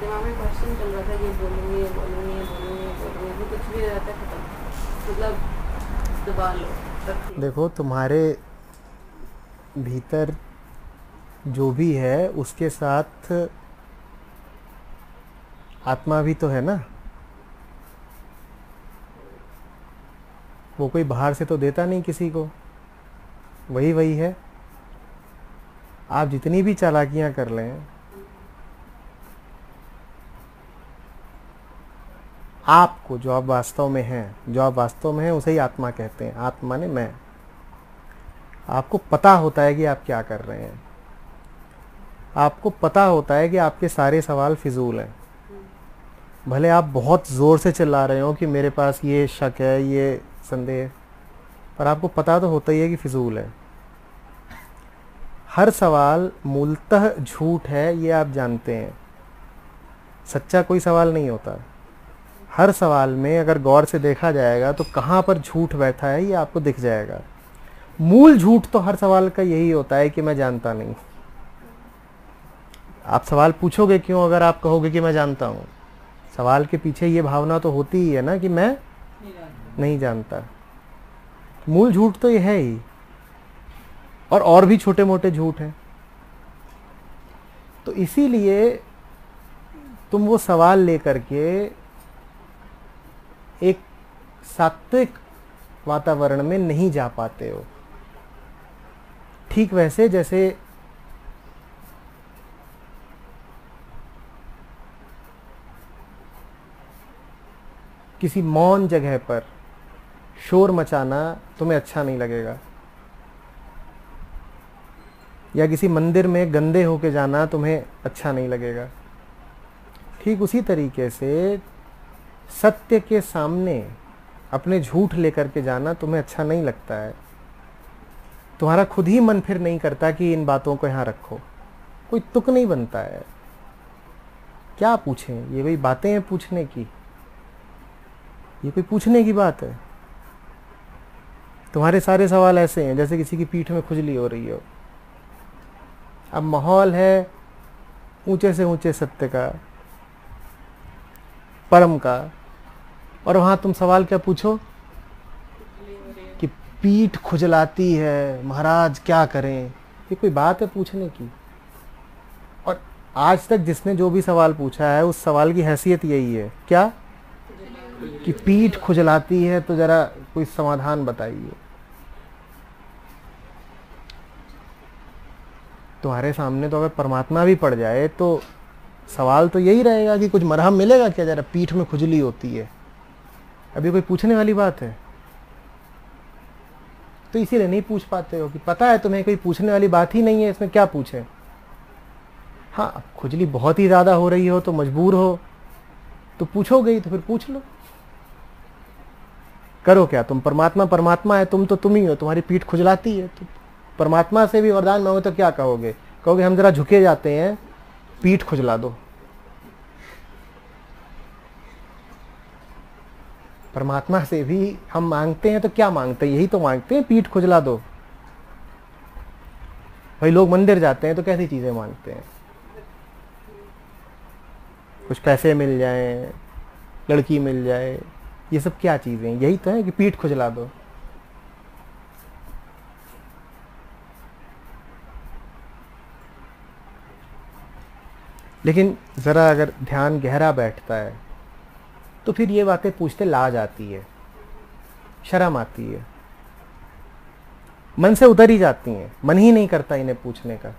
दिमाग में क्वेश्चन चल रहा था, ये बोलूँगी ये बोलूँगी ये बोलूँगी ये बोलूँगी, वो कुछ भी रहता है खत्म, मतलब दबा लो रख लो। देखो तुम्हारे भीतर जो भी है उसके साथ आत्मा भी तो है ना, वो कोई बाहर से तो देता नहीं किसी को, वही वही है। आप जितनी भी चालाकियां कर लें, आपको जो आप वास्तव में हैं, जो आप वास्तव में हैं उसे ही आत्मा कहते हैं। आत्मा ने मैं, आपको पता होता है कि आप क्या कर रहे हैं, आपको पता होता है कि आपके सारे सवाल फिजूल हैं। भले आप बहुत ज़ोर से चिल्ला रहे हो कि मेरे पास ये शक है, ये संदेह, पर आपको पता तो होता ही है कि फिजूल है। हर सवाल मूलतः झूठ है, ये आप जानते हैं। सच्चा कोई सवाल नहीं होता। हर सवाल में अगर गौर से देखा जाएगा तो कहाँ पर झूठ बैठा है ये आपको दिख जाएगा। मूल झूठ तो हर सवाल का यही होता है कि मैं जानता नहीं। आप सवाल पूछोगे क्यों अगर आप कहोगे कि मैं जानता हूँ? सवाल के पीछे ये भावना तो होती ही है ना कि मैं नहीं जानता। मूल झूठ तो ये है ही, और भी छोटे मोटे झूठ हैं। तो इसीलिए तुम वो सवाल लेकर के एक सात्विक वातावरण में नहीं जा पाते हो। ठीक वैसे जैसे किसी मौन जगह पर शोर मचाना तुम्हें अच्छा नहीं लगेगा, या किसी मंदिर में गंदे होके जाना तुम्हें अच्छा नहीं लगेगा। ठीक उसी तरीके से सत्य के सामने अपने झूठ लेकर के जाना तुम्हें अच्छा नहीं लगता है। तुम्हारा खुद ही मन फिर नहीं करता कि इन बातों को यहाँ रखो, कोई तुक नहीं बनता है। क्या पूछें, ये वही बातें हैं पूछने की, ये कोई पूछने की बात है? तुम्हारे सारे सवाल ऐसे हैं जैसे किसी की पीठ में खुजली हो रही हो। अब माहौल है ऊंचे से ऊंचे सत्य का, परम का, और वहां तुम सवाल क्या पूछो कि पीठ खुजलाती है महाराज क्या करें? ये कोई बात है पूछने की? और आज तक जिसने जो भी सवाल पूछा है उस सवाल की हैसियत यही है क्या, कि पीठ खुजलाती है तो जरा कोई समाधान बताइए। तुम्हारे सामने तो अगर परमात्मा भी पड़ जाए तो सवाल तो यही रहेगा कि कुछ मरहम मिलेगा क्या, जरा पीठ में खुजली होती है। अभी कोई पूछने वाली बात है? तो इसीलिए नहीं पूछ पाते हो कि पता है तुम्हें कोई पूछने वाली बात ही नहीं है, इसमें क्या पूछे। हाँ, खुजली बहुत ही ज़्यादा हो रही हो तो मजबूर हो तो पूछोगे ही, तो फिर पूछ लो। करो क्या तुम? परमात्मा परमात्मा है, तुम तो तुम ही हो, तुम्हारी पीठ खुजलाती है। तो परमात्मा से भी वरदान मांगो तो क्या कहोगे? कहोगे हम जरा झुके जाते हैं, पीठ खुजला दो। परमात्मा से भी हम मांगते हैं तो क्या मांगते हैं? यही तो मांगते हैं, पीठ खुजला दो। भाई लोग मंदिर जाते हैं तो कैसी चीजें मांगते हैं? कुछ पैसे मिल जाएं, लड़की मिल जाए, ये सब क्या चीजें? यही तो है कि पीठ खुजला दो। लेकिन जरा अगर ध्यान गहरा बैठता है तो फिर ये बातें पूछते लाज आती है, शर्म आती है, मन से उतर ही जाती हैं, मन ही नहीं करता इन्हें पूछने का।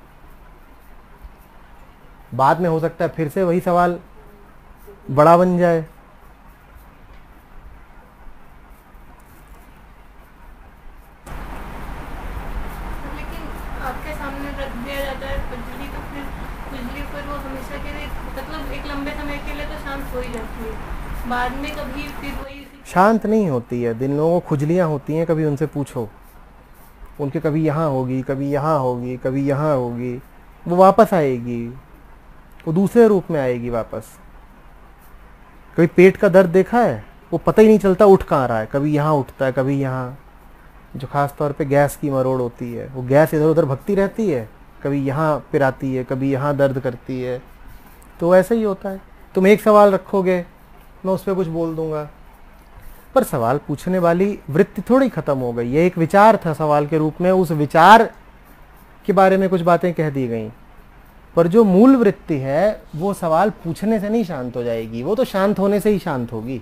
बाद में हो सकता है फिर से वही सवाल बड़ा बन जाए। लेकिन आपके सामने रख दिया जाता है खुजली, तो फिर खुजली फिर वो हमेशा के लिए, मतलब एक लंबे समय के लिए तो शांत हो ही जाती है, बाद में कभी फिर वही शांत नहीं होती है। दिन लोगों को खुजलियां होती हैं, कभी उनसे पूछो, उनके कभी यहाँ होगी, कभी यहाँ होगी, कभी यहाँ होगी, वो वापस आएगी, वो दूसरे रूप में आएगी वापस। कभी पेट का दर्द देखा है? वो पता ही नहीं चलता उठ कहाँ रहा है, कभी यहाँ उठता है कभी यहाँ। जो खास तौर पे गैस की मरोड़ होती है, वो गैस इधर उधर भगती रहती है, कभी यहाँ पिराती है, कभी यहाँ दर्द करती है। तो ऐसे ही होता है। तुम एक सवाल रखोगे, मैं उस पर कुछ बोल दूंगा, पर सवाल पूछने वाली वृत्ति थोड़ी खत्म हो गई। ये एक विचार था सवाल के रूप में, उस विचार के बारे में कुछ बातें कह दी गई, पर जो मूल वृत्ति है वो सवाल पूछने से नहीं शांत हो जाएगी, वो तो शांत होने से ही शांत होगी।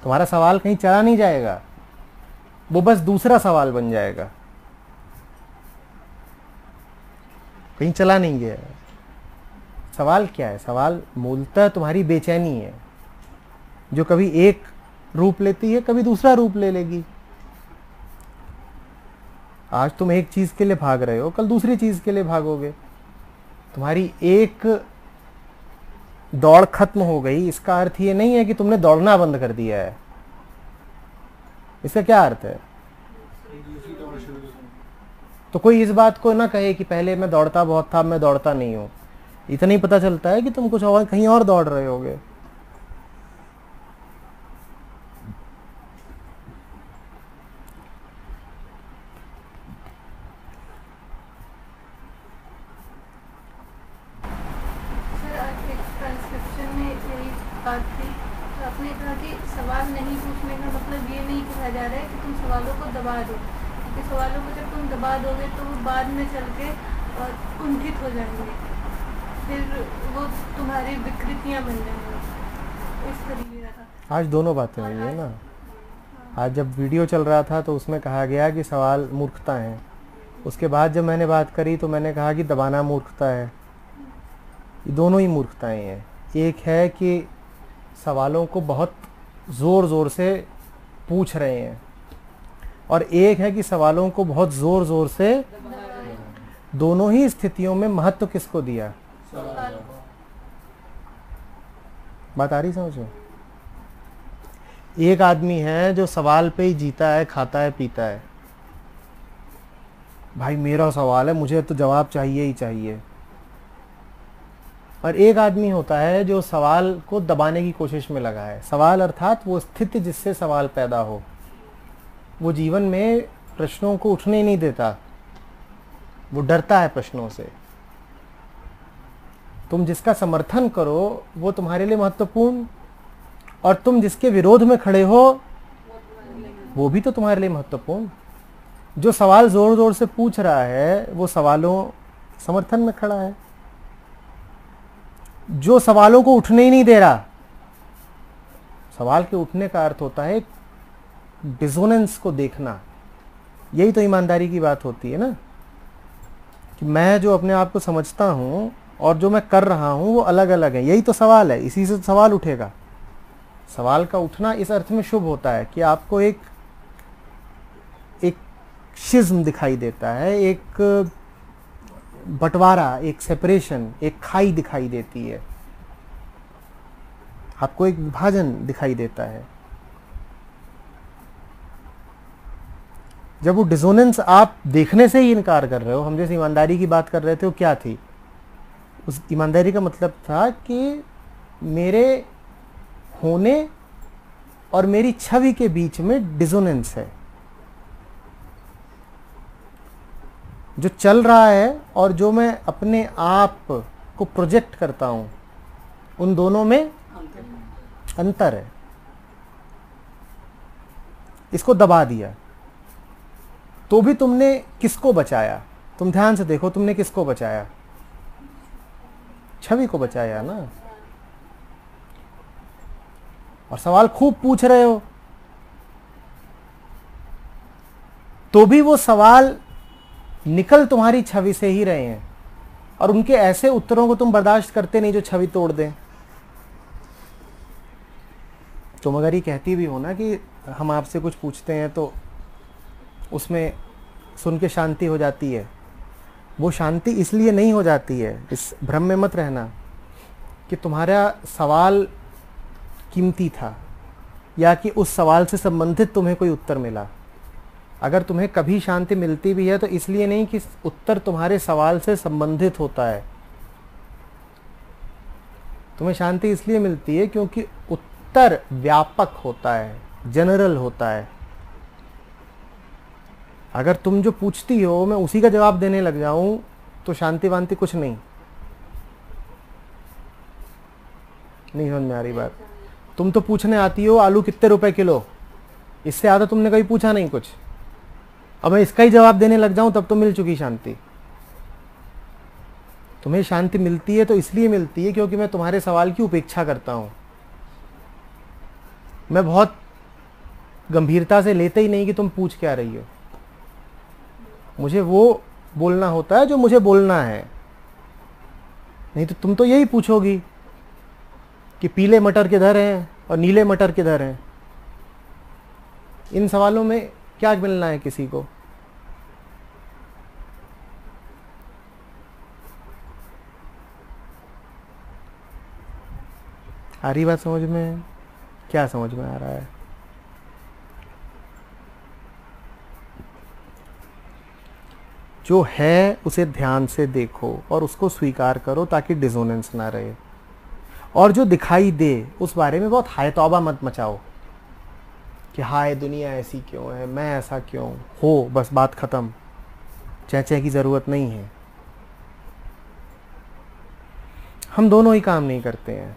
तुम्हारा सवाल कहीं चला नहीं जाएगा, वो बस दूसरा सवाल बन जाएगा, कहीं चला नहीं गया। सवाल क्या है? सवाल मूलतः तुम्हारी बेचैनी है, जो कभी एक रूप लेती है, कभी दूसरा रूप ले लेगी। आज तुम एक चीज के लिए भाग रहे हो, कल दूसरी चीज के लिए भागोगे। तुम्हारी एक दौड़ खत्म हो गई, इसका अर्थ ये नहीं है कि तुमने दौड़ना बंद कर दिया है। इसका क्या अर्थ है? तो कोई इस बात को ना कहे कि पहले मैं दौड़ता बहुत था, अब मैं दौड़ता नहीं हूं। इतना ही पता चलता है कि तुम कुछ और कहीं और दौड़ रहे होगे। बात थी, तो आपने कहा कि सवाल नहीं पूछने का मतलब ये नहीं कहा जा रहा है कि तुम सवालों को दबा दो, क्योंकि सवालों को जब तुम दबा दोगे तो वो बाद में चल के कुंठित हो जाएंगे, फिर वो तुम्हारी विकृतियाँ बन जाएंगी। इस तरीके का आज दोनों बातें हुई है ना। आज जब वीडियो चल रहा था तो उसमें कहा गया कि सवाल मूर्खता है, उसके बाद जब मैंने बात करी तो मैंने कहा कि दबाना मूर्खता है। ये दोनों ही मूर्खताएं हैं। एक है कि सवालों को बहुत ज़ोर ज़ोर से पूछ रहे हैं, और एक है कि सवालों को बहुत ज़ोर ज़ोर से। दोनों ही स्थितियों में महत्व किसको दिया? बात आ रही समझ में? एक आदमी है जो सवाल पे ही जीता है, खाता है, पीता है। भाई मेरा सवाल है, मुझे तो जवाब चाहिए ही चाहिए। और एक आदमी होता है जो सवाल को दबाने की कोशिश में लगा है। सवाल अर्थात वो स्थिति जिससे सवाल पैदा हो। वो जीवन में प्रश्नों को उठने ही नहीं देता, वो डरता है प्रश्नों से। तुम जिसका समर्थन करो वो तुम्हारे लिए महत्वपूर्ण, और तुम जिसके विरोध में खड़े हो वो भी तो तुम्हारे लिए महत्वपूर्ण। जो सवाल जोर जोर से पूछ रहा है वो सवालों समर्थन में खड़ा है। जो सवालों को उठने ही नहीं दे रहा, सवाल के उठने का अर्थ होता है डिसोनेंस को देखना। यही तो ईमानदारी की बात होती है ना, कि मैं जो अपने आप को समझता हूं और जो मैं कर रहा हूं वो अलग अलग है। यही तो सवाल है, इसी से सवाल उठेगा। सवाल का उठना इस अर्थ में शुभ होता है कि आपको एक शिज्म दिखाई देता है, एक बंटवारा, एक सेपरेशन, एक खाई दिखाई देती है, आपको एक विभाजन दिखाई देता है। जब वो डिसोनेंस आप देखने से ही इनकार कर रहे हो, हम जैसे ईमानदारी की बात कर रहे थे, वो क्या थी? उस ईमानदारी का मतलब था कि मेरे होने और मेरी छवि के बीच में डिसोनेंस है। जो चल रहा है और जो मैं अपने आप को प्रोजेक्ट करता हूं, उन दोनों में अंतर है। इसको दबा दिया तो भी तुमने किसको बचाया? तुम ध्यान से देखो, तुमने किसको बचाया? छवि को बचाया ना। और सवाल खूब पूछ रहे हो तो भी वो सवाल निकल तुम्हारी छवि से ही रहे हैं, और उनके ऐसे उत्तरों को तुम बर्दाश्त करते नहीं जो छवि तोड़ दें। तुम अगर ये कहती भी हो ना कि हम आपसे कुछ पूछते हैं तो उसमें सुन के शांति हो जाती है, वो शांति इसलिए नहीं हो जाती है, इस भ्रम में मत रहना कि तुम्हारा सवाल कीमती था या कि उस सवाल से संबंधित तुम्हें कोई उत्तर मिला। अगर तुम्हें कभी शांति मिलती भी है तो इसलिए नहीं कि उत्तर तुम्हारे सवाल से संबंधित होता है। तुम्हें शांति इसलिए मिलती है क्योंकि उत्तर व्यापक होता है, जनरल होता है। अगर तुम जो पूछती हो मैं उसी का जवाब देने लग जाऊं तो शांति वांति कुछ नहीं। नहीं समझ में आ रही बात? तुम तो पूछने आती हो आलू कितने रुपए किलो, इससे ज़्यादा तुमने कभी पूछा नहीं कुछ। अब मैं इसका ही जवाब देने लग जाऊं तब तो मिल चुकी शांति। तुम्हें शांति मिलती है तो इसलिए मिलती है क्योंकि मैं तुम्हारे सवाल की उपेक्षा करता हूं। मैं बहुत गंभीरता से लेते ही नहीं कि तुम पूछ क्या रही हो। मुझे वो बोलना होता है जो मुझे बोलना है, नहीं तो तुम तो यही पूछोगी कि पीले मटर किधर हैं और नीले मटर किधर हैं। इन सवालों में क्या मिलना है किसी को? आ रही बात समझ में? क्या समझ में आ रहा है? जो है उसे ध्यान से देखो और उसको स्वीकार करो ताकि डिसोनेंस ना रहे। और जो दिखाई दे उस बारे में बहुत हाय तौबा मत मचाओ कि हाय दुनिया ऐसी क्यों है, मैं ऐसा क्यों हो, बस बात खत्म। चहचह की ज़रूरत नहीं है। हम दोनों ही काम नहीं करते हैं।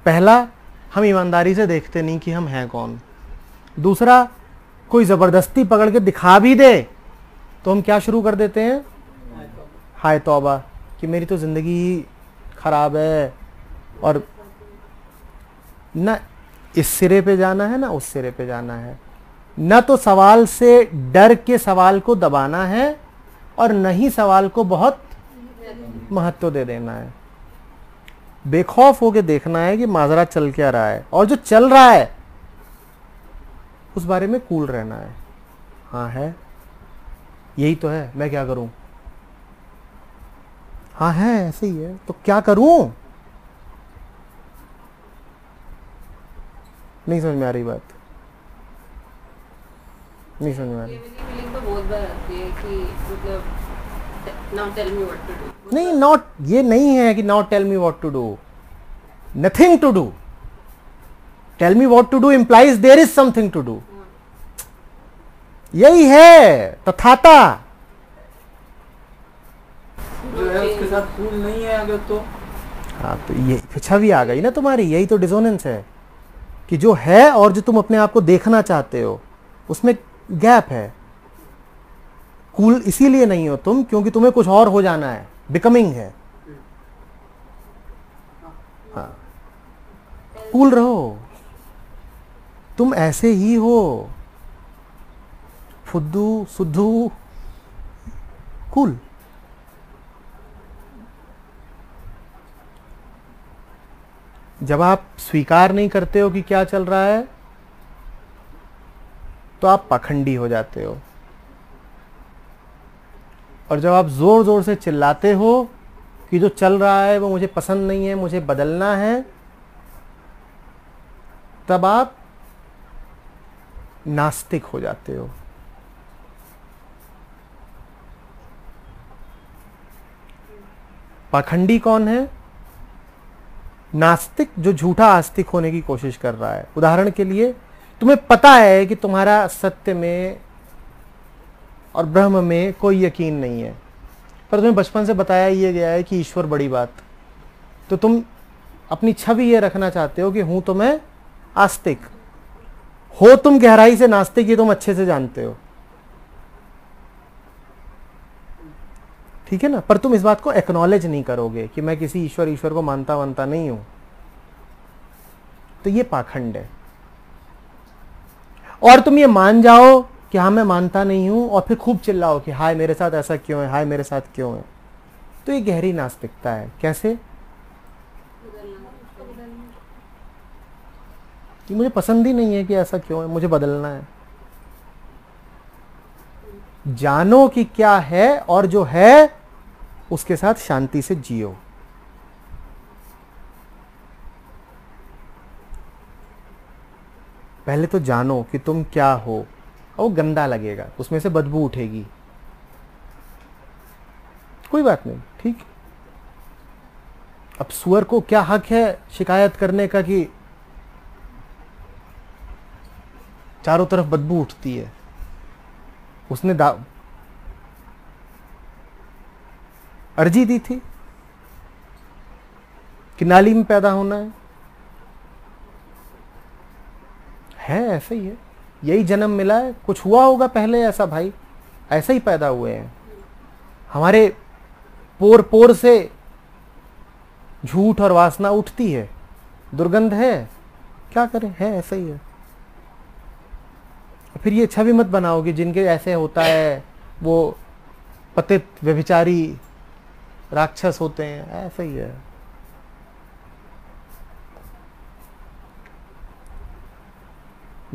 पहला, हम ईमानदारी से देखते नहीं कि हम हैं कौन। दूसरा, कोई ज़बरदस्ती पकड़ के दिखा भी दे तो हम क्या शुरू कर देते हैं? हाय तौबा कि मेरी तो ज़िंदगी ही ख़राब है, और न इस सिरे पे जाना है ना उस सिरे पे जाना है, न तो सवाल से डर के सवाल को दबाना है और न ही सवाल को बहुत महत्व दे देना है। बेखौफ होके देखना है कि माजरा चल क्या रहा है, और जो चल रहा है उस बारे में कूल रहना है। हाँ है, यही तो है, मैं क्या करूं? हाँ है, ऐसे ही है, तो क्या करूं? नहीं समझ में आ रही बात? नहीं समझ में आ रही? फीलिंग तो बहुत बार आती है कि मतलब now tell me what to do. नहीं, नॉट, ये नहीं है कि now tell me what to do, nothing to do. Tell me what to do implies there is something to do. यही है तथाता। जो है उसके साथ कूल नहीं है अगर तो। हाँ, तो ये छवि आ गई ना तुम्हारी। यही तो डिसोनेंस है कि जो है और जो तुम अपने आप को देखना चाहते हो उसमें गैप है। कूल इसीलिए नहीं हो तुम क्योंकि तुम्हें कुछ और हो जाना है, बिकमिंग है। हाँ, कूल रहो, तुम ऐसे ही हो, फुद्दू सुद्धू कूल। जब आप स्वीकार नहीं करते हो कि क्या चल रहा है तो आप पाखंडी हो जाते हो, और जब आप जोर जोर से चिल्लाते हो कि जो चल रहा है वो मुझे पसंद नहीं है, मुझे बदलना है, तब आप नास्तिक हो जाते हो। पाखंडी कौन है? नास्तिक जो झूठा आस्तिक होने की कोशिश कर रहा है। उदाहरण के लिए, तुम्हें पता है कि तुम्हारा सत्य में और ब्रह्म में कोई यकीन नहीं है, पर तुम्हें बचपन से बताया ये गया है कि ईश्वर बड़ी बात, तो तुम अपनी छवि ये रखना चाहते हो कि हूं तो मैं आस्तिक। हो तुम गहराई से नास्तिक, ये तुम अच्छे से जानते हो, ठीक है ना? पर तुम इस बात को एक्नॉलेज नहीं करोगे कि मैं किसी ईश्वर को मानता वानता नहीं हूं। तो ये पाखंड है। और तुम ये मान जाओ कि हाँ मैं मानता नहीं हूं, और फिर खूब चिल्लाओ कि हाय मेरे साथ ऐसा क्यों है, हाय मेरे साथ क्यों है। तो ये गहरी नास्तिकता है। कैसे? कि मुझे पसंद ही नहीं है कि ऐसा क्यों है, मुझे बदलना है। जानो कि क्या है और जो है उसके साथ शांति से जियो। पहले तो जानो कि तुम क्या हो, और वो गंदा लगेगा, उसमें से बदबू उठेगी, कोई बात नहीं, ठीक। अब सुअर को क्या हक है शिकायत करने का कि चारों तरफ बदबू उठती है? उसने अर्जी दी थी कि नाली में पैदा होना है, है, ऐसा ही है, यही जन्म मिला है, कुछ हुआ होगा पहले ऐसा भाई, ऐसे ही पैदा हुए हैं। हमारे पोर पोर से झूठ और वासना उठती है, दुर्गंध है, क्या करें, है ऐसा ही है। फिर ये छवि मत बनाओगे जिनके ऐसे होता है वो पतित व्यभिचारी राक्षस होते हैं, ऐसा ही है।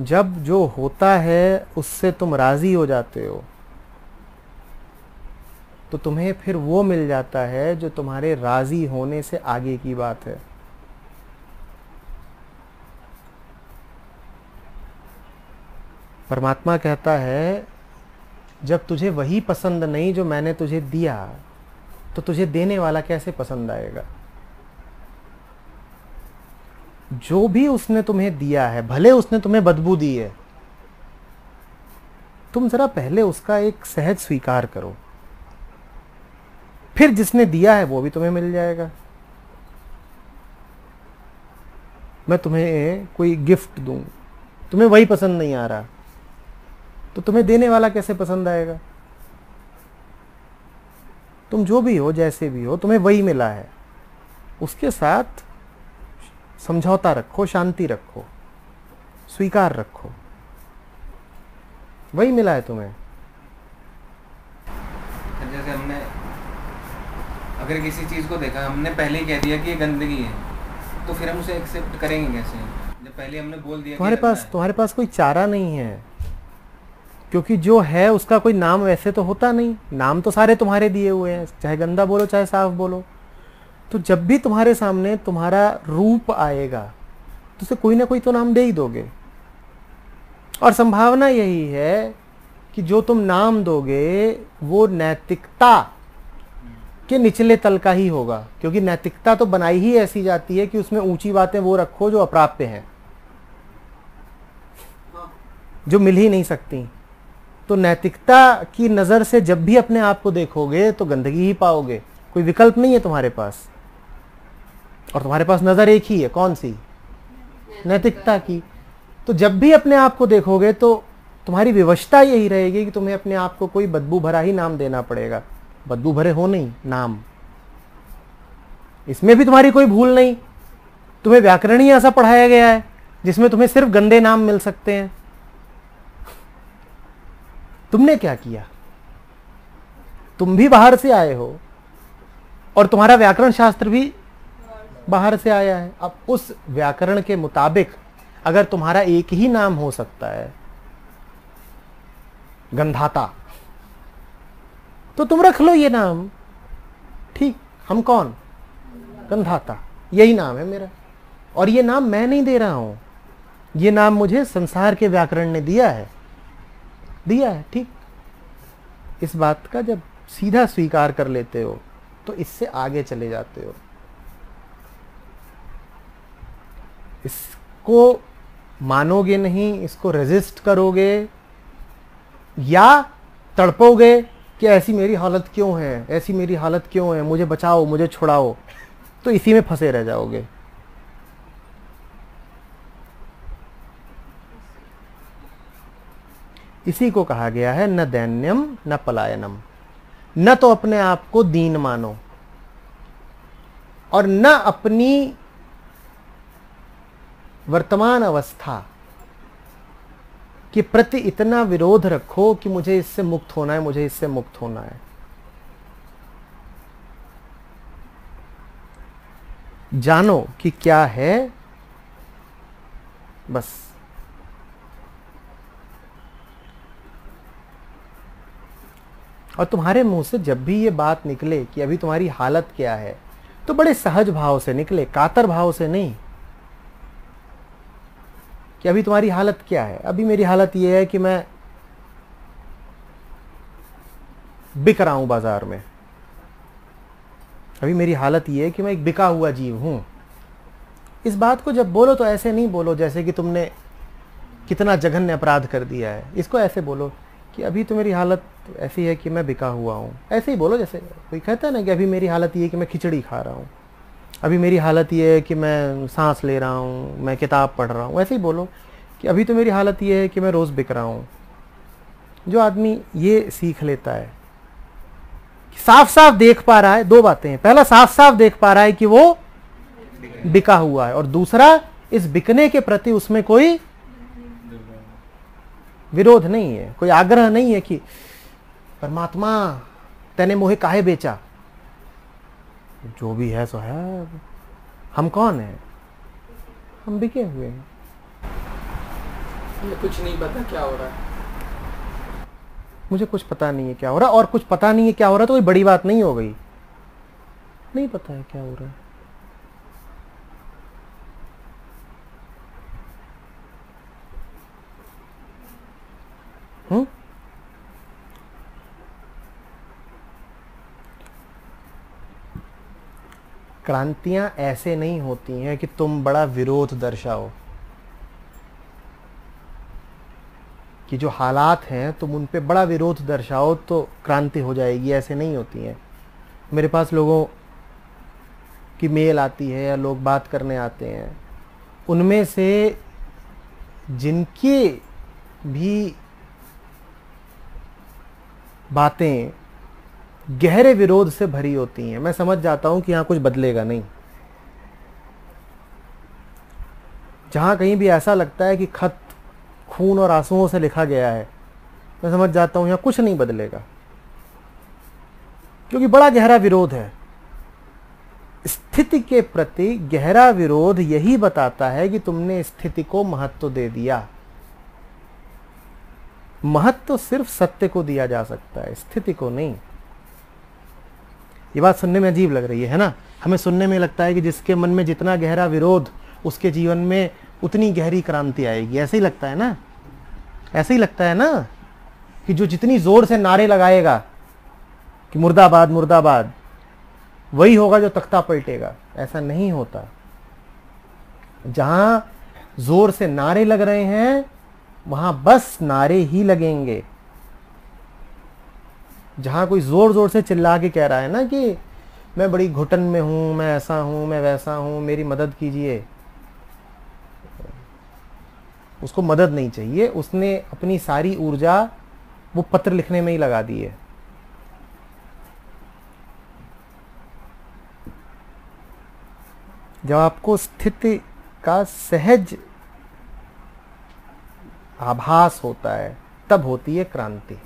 जब जो होता है उससे तुम राजी हो जाते हो तो तुम्हें फिर वो मिल जाता है जो तुम्हारे राजी होने से आगे की बात है। परमात्मा कहता है जब तुझे वही पसंद नहीं जो मैंने तुझे दिया तो तुझे देने वाला कैसे पसंद आएगा। जो भी उसने तुम्हें दिया है, भले उसने तुम्हें बदबू दी है, तुम जरा पहले उसका एक सहज स्वीकार करो, फिर जिसने दिया है वो भी तुम्हें मिल जाएगा। मैं तुम्हें कोई गिफ्ट दूं, तुम्हें वही पसंद नहीं आ रहा, तो तुम्हें देने वाला कैसे पसंद आएगा। तुम जो भी हो, जैसे भी हो, तुम्हें वही मिला है, उसके साथ समझौता रखो, शांति रखो, स्वीकार रखो, वही मिला है तुम्हें। जैसे हमने अगर किसी चीज को देखा, हमने पहले ही कह दिया कि ये गंदगी है, तो फिर हम उसे एक्सेप्ट करेंगे कैसे? जब पहले हमने बोल दिया तुम्हारे पास कोई चारा नहीं है, क्योंकि जो है उसका कोई नाम वैसे तो होता नहीं। नाम तो सारे तुम्हारे दिए हुए हैं, चाहे गंदा बोलो चाहे साफ बोलो। तो जब भी तुम्हारे सामने तुम्हारा रूप आएगा तो उसे कोई ना कोई तो नाम दे ही दोगे, और संभावना यही है कि जो तुम नाम दोगे वो नैतिकता के निचले तल का ही होगा, क्योंकि नैतिकता तो बनाई ही ऐसी जाती है कि उसमें ऊंची बातें वो रखो जो अप्राप्य हैं, जो मिल ही नहीं सकती। तो नैतिकता की नजर से जब भी अपने आप को देखोगे तो गंदगी ही पाओगे, कोई विकल्प नहीं है तुम्हारे पास। और तुम्हारे पास नजर एक ही है, कौन सी? नैतिकता की। तो जब भी अपने आप को देखोगे तो तुम्हारी विवशता यही रहेगी कि तुम्हें अपने आप को कोई बदबू भरा ही नाम देना पड़ेगा। बदबू भरे हो नहीं नाम, इसमें भी तुम्हारी कोई भूल नहीं। तुम्हें व्याकरण ही ऐसा पढ़ाया गया है जिसमें तुम्हें सिर्फ गंदे नाम मिल सकते हैं। तुमने क्या किया? तुम भी बाहर से आए हो और तुम्हारा व्याकरण शास्त्र भी बाहर से आया है। अब उस व्याकरण के मुताबिक अगर तुम्हारा एक ही नाम हो सकता है, गंधाता, तो तुम रख लो ये नाम, ठीक। हम कौन? गंधाता, यही नाम है मेरा। और ये नाम मैं नहीं दे रहा हूं, ये नाम मुझे संसार के व्याकरण ने दिया है, ठीक। इस बात का जब सीधा स्वीकार कर लेते हो तो इससे आगे चले जाते हो। इसको मानोगे नहीं, इसको रेजिस्ट करोगे या तड़पोगे कि ऐसी मेरी हालत क्यों है, ऐसी मेरी हालत क्यों है, मुझे बचाओ, मुझे छुड़ाओ, तो इसी में फंसे रह जाओगे। इसी को कहा गया है न दैन्यम न पलायनम। न तो अपने आप को दीन मानो और न अपनी वर्तमान अवस्था के प्रति इतना विरोध रखो कि मुझे इससे मुक्त होना है, मुझे इससे मुक्त होना है। जानो कि क्या है, बस। और तुम्हारे मुंह से जब भी ये बात निकले कि अभी तुम्हारी हालत क्या है, तो बड़े सहज भाव से निकले, कातर भाव से नहीं कि अभी तुम्हारी हालत क्या है। अभी मेरी हालत ये है कि मैं बिक रहा हूं बाजार में, अभी मेरी हालत ये है कि मैं एक बिका हुआ जीव हूं। इस बात को जब बोलो तो ऐसे नहीं बोलो जैसे कि तुमने कितना जघन्य अपराध कर दिया है। इसको ऐसे बोलो कि अभी तो मेरी हालत ऐसी है कि मैं बिका हुआ हूँ। ऐसे ही बोलो जैसे कोई कहता है ना कि अभी मेरी हालत ये है कि मैं खिचड़ी खा रहा हूँ, अभी मेरी हालत ये है कि मैं सांस ले रहा हूँ, मैं किताब पढ़ रहा हूँ। ऐसे ही बोलो कि अभी तो मेरी हालत ये है कि मैं रोज़ बिक रहा हूँ। जो आदमी ये सीख लेता है, साफ साफ देख पा रहा है, दो बातें हैं, पहला साफ साफ देख पा रहा है कि वो बिका हुआ है, और दूसरा इस बिकने के प्रति उसमें कोई विरोध नहीं है, कोई आग्रह नहीं है कि परमात्मा तैने मोहे काहे बेचा, जो भी है सो है, हम कौन है, हम बिके हुए हैं। ये कुछ नहीं पता क्या हो रहा है। मुझे कुछ पता नहीं है क्या हो रहा, और कुछ पता नहीं है क्या हो रहा तो कोई बड़ी बात नहीं हो गई। नहीं पता है क्या हो रहा है, क्रांतियां ऐसे नहीं होती हैं कि तुम बड़ा विरोध दर्शाओ, कि जो हालात हैं तुम उन पे बड़ा विरोध दर्शाओ तो क्रांति हो जाएगी, ऐसे नहीं होती हैं। मेरे पास लोगों की मेल आती है या लोग बात करने आते हैं, उनमें से जिनकी भी बातें गहरे विरोध से भरी होती हैं, मैं समझ जाता हूं कि यहां कुछ बदलेगा नहीं। जहां कहीं भी ऐसा लगता है कि खत खून और आंसुओं से लिखा गया है, मैं समझ जाता हूं यहां कुछ नहीं बदलेगा, क्योंकि बड़ा गहरा विरोध है। स्थिति के प्रति गहरा विरोध यही बताता है कि तुमने स्थिति को महत्व दे दिया। महत्व सिर्फ सत्य को दिया जा सकता है, स्थिति को नहीं। ये बात सुनने में अजीब लग रही है ना, हमें सुनने में लगता है कि जिसके मन में जितना गहरा विरोध उसके जीवन में उतनी गहरी क्रांति आएगी, ऐसे ही लगता है ना, ऐसे ही लगता है ना कि जो जितनी जोर से नारे लगाएगा कि मुर्दाबाद मुर्दाबाद, वही होगा जो तख्ता पलटेगा। ऐसा नहीं होता। जहां जोर से नारे लग रहे हैं वहां बस नारे ही लगेंगे। जहां कोई जोर जोर से चिल्ला के कह रहा है ना कि मैं बड़ी घुटन में हूं, मैं ऐसा हूं, मैं वैसा हूं, मेरी मदद कीजिए, उसको मदद नहीं चाहिए, उसने अपनी सारी ऊर्जा वो पत्र लिखने में ही लगा दी है। जब आपको स्थिति का सहज आभास होता है तब होती है क्रांति।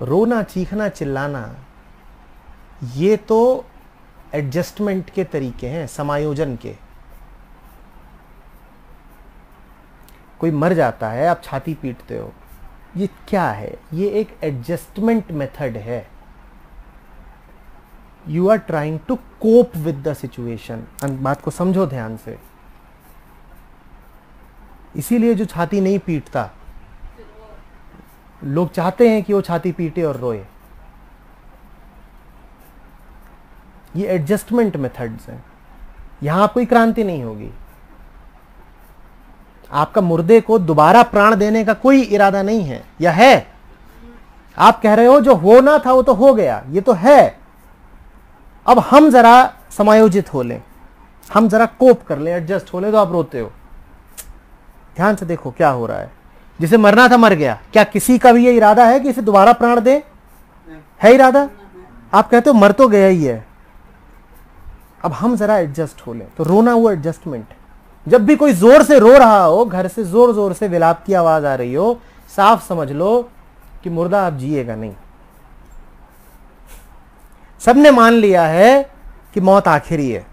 रोना, चीखना, चिल्लाना ये तो एडजस्टमेंट के तरीके हैं, समायोजन के। कोई मर जाता है, आप छाती पीटते हो, ये क्या है? ये एक एडजस्टमेंट मेथड है। You are trying to cope with the situation. बात को समझो ध्यान से। इसीलिए जो छाती नहीं पीटता, लोग चाहते हैं कि वो छाती पीटे और रोए। ये एडजस्टमेंट मेथड्स हैं। यहां कोई क्रांति नहीं होगी। आपका मुर्दे को दोबारा प्राण देने का कोई इरादा नहीं है, या है? आप कह रहे हो जो होना था वो तो हो गया, ये तो है। अब हम जरा समायोजित हो लें, हम जरा कोप कर लें, एडजस्ट हो लें, तो आप रोते हो। ध्यान से देखो क्या हो रहा है। जिसे मरना था मर गया, क्या किसी का भी ये इरादा है कि इसे दोबारा प्राण दे? है इरादा? आप कहते हो मर तो गया ही है। अब हम जरा एडजस्ट हो लें, तो रोना वो एडजस्टमेंट। जब भी कोई जोर से रो रहा हो, घर से जोर जोर से विलाप की आवाज आ रही हो, साफ समझ लो कि मुर्दा अब जिएगा नहीं। सबने मान लिया है कि मौत आखिरी है,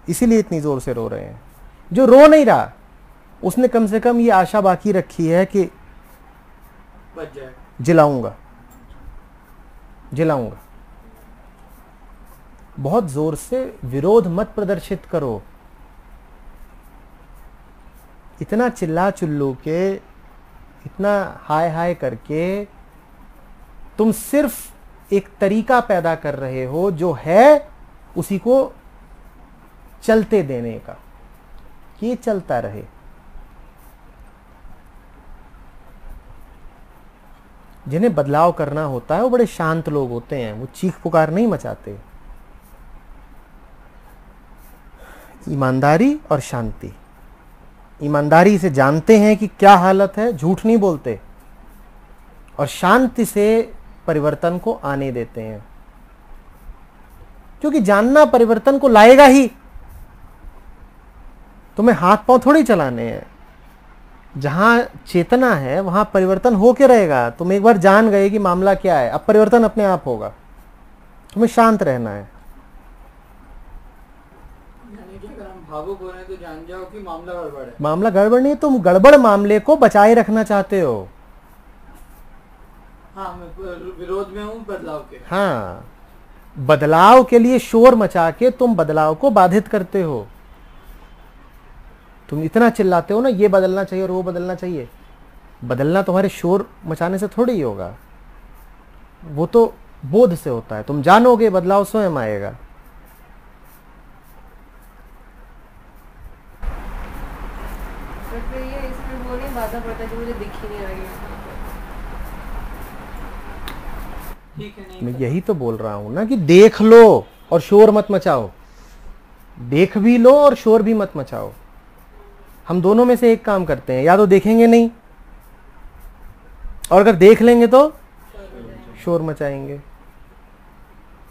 इसीलिए इतनी जोर से रो रहे हैं। जो रो नहीं रहा उसने कम से कम ये आशा बाकी रखी है कि बच जाए, जिलाऊंगा जिलाऊंगा। बहुत जोर से विरोध मत प्रदर्शित करो। इतना चिल्ला चिल्लू के, इतना हाय हाय करके तुम सिर्फ एक तरीका पैदा कर रहे हो जो है उसी को चलते देने का, ये चलता रहे। जिन्हें बदलाव करना होता है वो बड़े शांत लोग होते हैं, वो चीख पुकार नहीं मचाते। ईमानदारी और शांति, ईमानदारी से जानते हैं कि क्या हालत है, झूठ नहीं बोलते और शांति से परिवर्तन को आने देते हैं, क्योंकि जानना परिवर्तन को लाएगा ही। तुम्हें हाथ पांव थोड़ी चलाने हैं। जहां चेतना है वहां परिवर्तन होके रहेगा। तुम एक बार जान गए कि मामला क्या है, अब परिवर्तन अपने आप होगा। तुम्हें शांत रहना है। यानी कि अगर हम भावुक हो रहे हैं तो जान जाओ कि मामला गड़बड़ है। मामला गड़बड़ नहीं, तुम गड़बड़ मामले को बचाए रखना चाहते हो। हाँ, मैं विरोध में हूँ बदलाव के। हाँ, बदलाव के लिए शोर मचा के तुम बदलाव को बाधित करते हो। तुम इतना चिल्लाते हो ना, ये बदलना चाहिए और वो बदलना चाहिए। बदलना तुम्हारे शोर मचाने से थोड़ी ही होगा, वो तो बोध से होता है। तुम जानोगे, बदलाव स्वयं आएगा। बट ये इसमें वो नहीं बाधा पड़ता कि मुझे दिख ही नहीं रही है। ठीक है, नहीं मैं यही तो बोल रहा हूं ना कि देख लो और शोर मत मचाओ। देख भी लो और शोर भी मत मचाओ। हम दोनों में से एक काम करते हैं, या तो देखेंगे नहीं, और अगर देख लेंगे तो शोर मचाएंगे।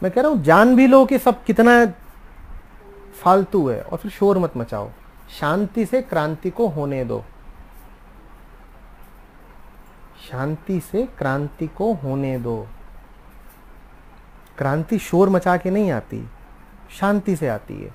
मैं कह रहा हूं जान भी लो कि सब कितना फालतू है और फिर शोर मत मचाओ। शांति से क्रांति को होने दो। शांति से क्रांति को होने दो। क्रांति शोर मचा के नहीं आती, शांति से आती है।